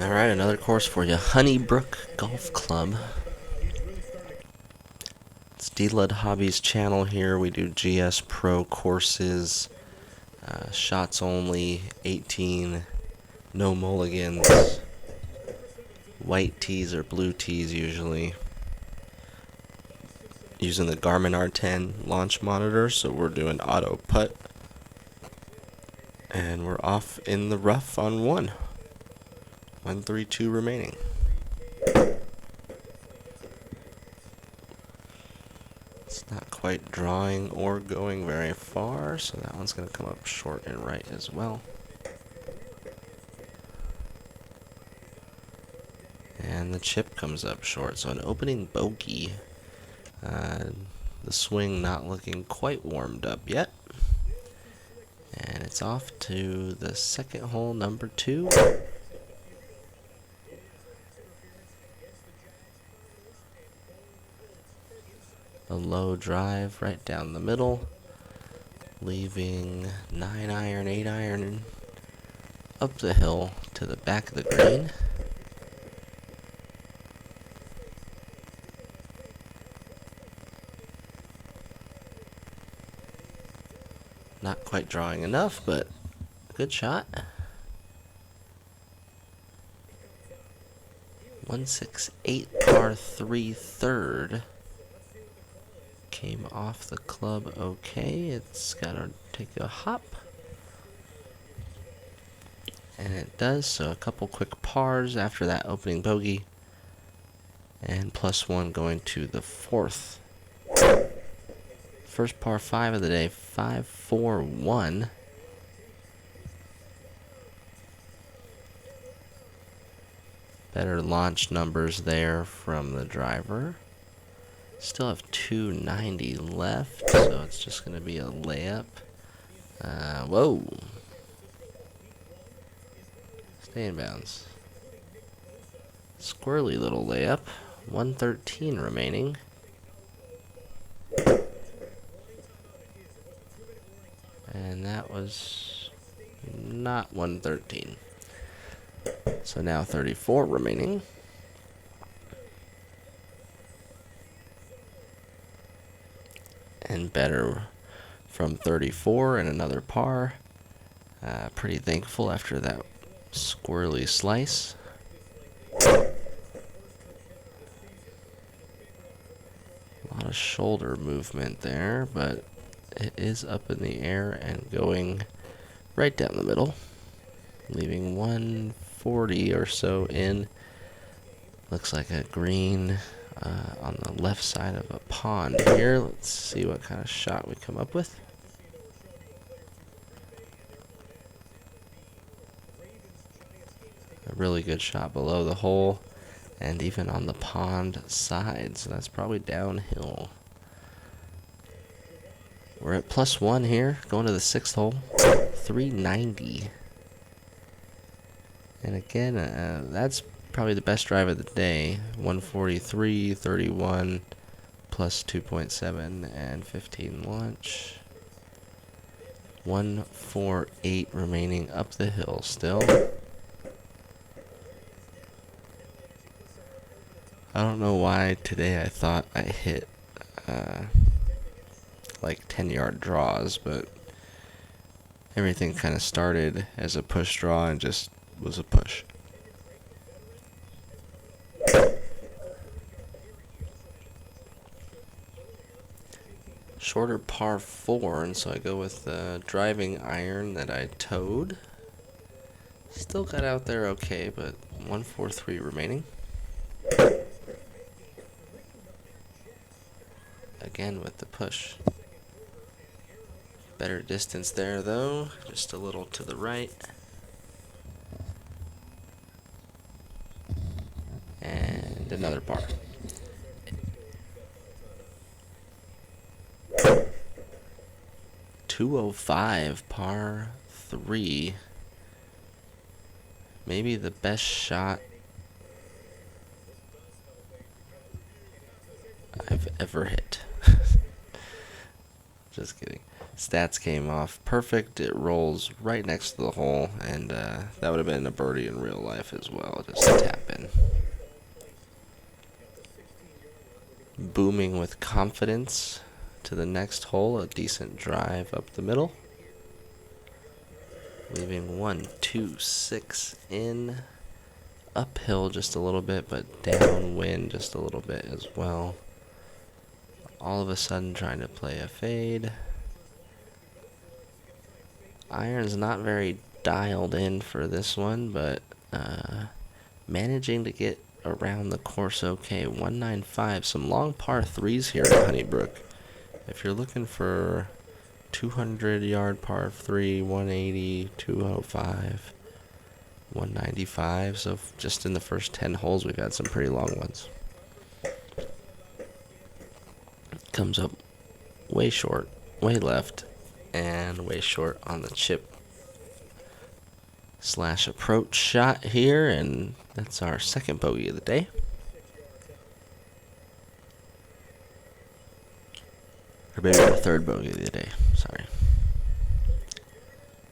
Alright, another course for you. HoneyBrook Golf Club. It's D-Lud Hobbies channel here. We do GSPRO courses, shots only, 18, no mulligans, white tees or blue tees usually. Using the Garmin R10 launch monitor, so we're doing auto putt. And we're off in the rough on 1-3-2 remaining. It's not quite drawing or going very far, so that one's going to come up short and right as well. And the chip comes up short, so an opening bogey. The swing not looking quite warmed up yet. And it's off to the second hole, number 2. A low drive right down the middle, leaving 9-iron, 8-iron up the hill to the back of the green. Not quite drawing enough, but good shot. 168 par 3 third. Came off the club okay. It's got to take a hop. And it does, so a couple quick pars after that opening bogey. And +1 going to the 4th. First par 5 of the day, 5-4-1. Better launch numbers there from the driver. Still have 290 left, so it's just going to be a layup. Whoa. Stay in bounds. Squirrely little layup. 113 remaining. And that was not 113. So now 34 remaining. And better from 34 and another par. Pretty thankful after that squirrely slice. A lot of shoulder movement there, but it is up in the air and going right down the middle, leaving 140 or so in. Looks like a green on the left side of a pond here. Let's see what kind of shot we come up with. A really good shot below the hole and even on the pond side, so that's probably downhill. We're at +1 here, going to the 6th hole, 390. And again, that's probably the best drive of the day. 143, 31, +2.7, and 15 launch. 148 remaining up the hill still. I don't know why today I thought I hit like 10-yard draws, but everything kind of started as a push draw and just was a push. Shorter par 4, and so I go with the driving iron that I towed. Still got out there okay, but 143 remaining. Again with the push. Better distance there though, just a little to the right. And another par. .205 par 3. Maybe the best shot I've ever hit. Just kidding. Stats came off perfect. It rolls right next to the hole, and that would have been a birdie in real life as well. Just a tap in. Booming with confidence to the next hole. A decent drive up the middle. Leaving 1, 2, 6 in. Uphill just a little bit, but downwind just a little bit as well. All of a sudden trying to play a fade. Iron's not very dialed in for this one, but managing to get around the course okay. 195, some long par threes here at HoneyBrook. If you're looking for 200-yard par 3, 180, 205, 195, so just in the first 10 holes we've had some pretty long ones. Comes up way short, way left, and way short on the chip / approach shot here, and that's our second bogey of the day. Or maybe our third bogey of the day, sorry.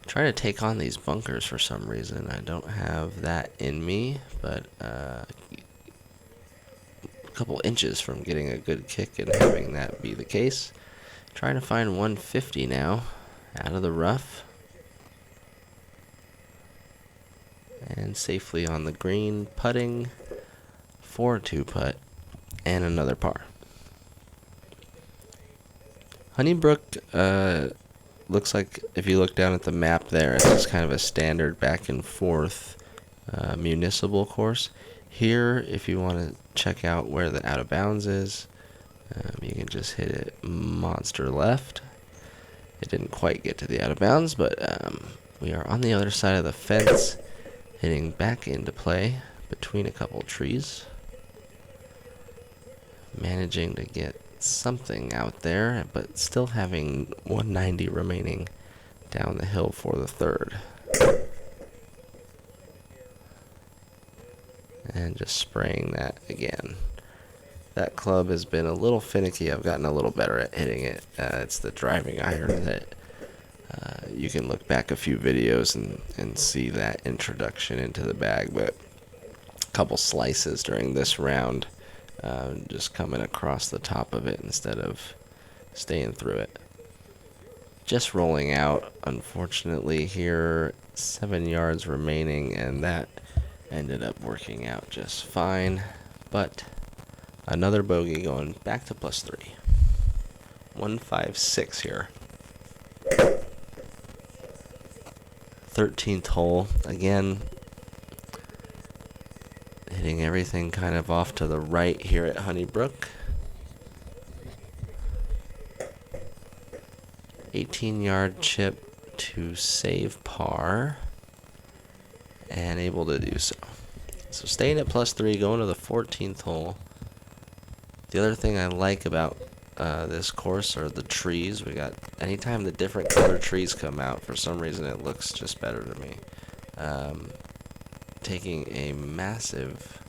Trying to take on these bunkers for some reason. I don't have that in me, but a couple inches from getting a good kick and having that be the case. Trying to find 150 now out of the rough. And safely on the green, putting for a 2-putt and another par. HoneyBrook looks like, if you look down at the map there, it's just kind of a standard back and forth municipal course. Here, if you want to check out where the out of bounds is, you can just hit it monster left. It didn't quite get to the out of bounds, but we are on the other side of the fence, hitting back into play between a couple trees. Managing to get something out there, but still having 190 remaining down the hill for the third. And just spraying that again. That club has been a little finicky. I've gotten a little better at hitting it. It's the driving iron that you can look back a few videos and see that introduction into the bag, but a couple slices during this round, just coming across the top of it instead of staying through it. Just rolling out, unfortunately here, 7 yards remaining, and that ended up working out just fine, but another bogey going back to +3. 156 here. 13th hole, again, hitting everything kind of off to the right here at HoneyBrook. 18-yard chip to save par, and able to do so. So staying at +3, going to the 14th hole. The other thing I like about this course are the trees. We got, anytime the different color trees come out, for some reason it looks just better to me. Taking a massive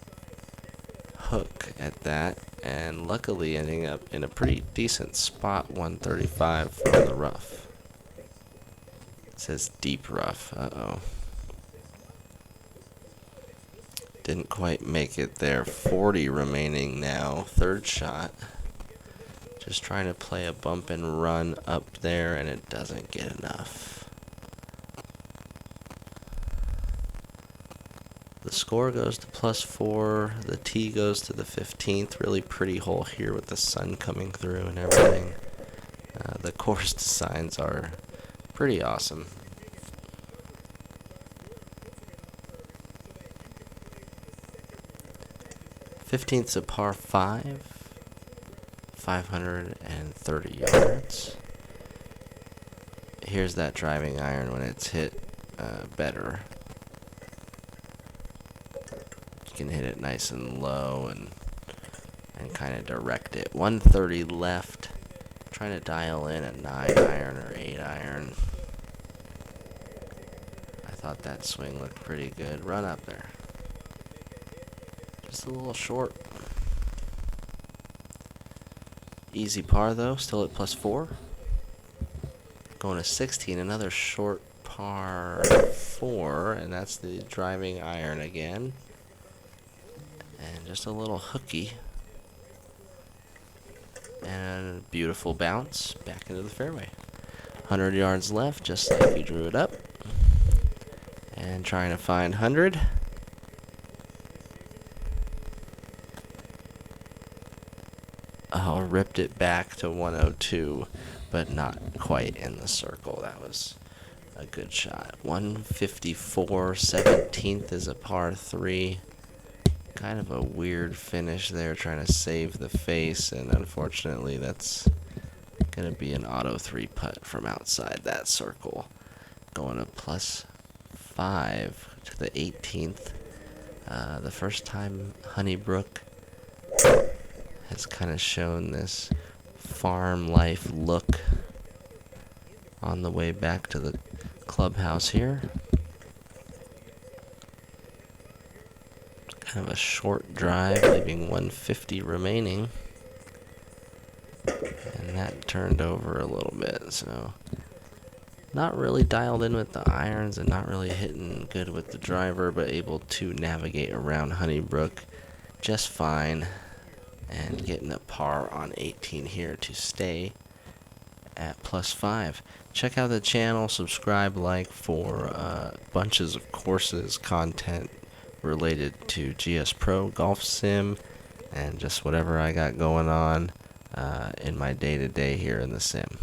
hook at that, and luckily ending up in a pretty decent spot, 135 from the rough. It says deep rough. Uh-oh. Didn't quite make it there. 40 remaining now. Third shot. Just trying to play a bump and run up there, and it doesn't get enough. The score goes to +4. The tee goes to the 15th. Really pretty hole here with the sun coming through and everything. The course designs are pretty awesome. '15th's a par 5. 530 yards. Here's that driving iron when it's hit better. You can hit it nice and low and kind of direct it. 130 left. Trying to dial in a 9 iron or 8 iron. I thought that swing looked pretty good. Run up there. Just a little short. Easy par though, still at +4. Going to 16, another short par 4, and that's the driving iron again. And just a little hooky. And beautiful bounce back into the fairway. 100 yards left, just like we drew it up. And trying to find 100. Oh, ripped it back to 102, but not quite in the circle. That was a good shot. 154, 17th is a par 3. Kind of a weird finish there, trying to save the face, and unfortunately that's going to be an auto 3 putt from outside that circle. Going to plus 5 to the 18th. The first time HoneyBrook has kind of shown this farm life look on the way back to the clubhouse here. Kind of a short drive, leaving 150 remaining. And that turned over a little bit, so not really dialed in with the irons and not really hitting good with the driver, but able to navigate around HoneyBrook just fine. And getting a par on 18 here to stay at plus 5. Check out the channel, subscribe, like for bunches of courses, content related to GSPRO, Golf Sim, and just whatever I got going on in my day-to-day here in the sim.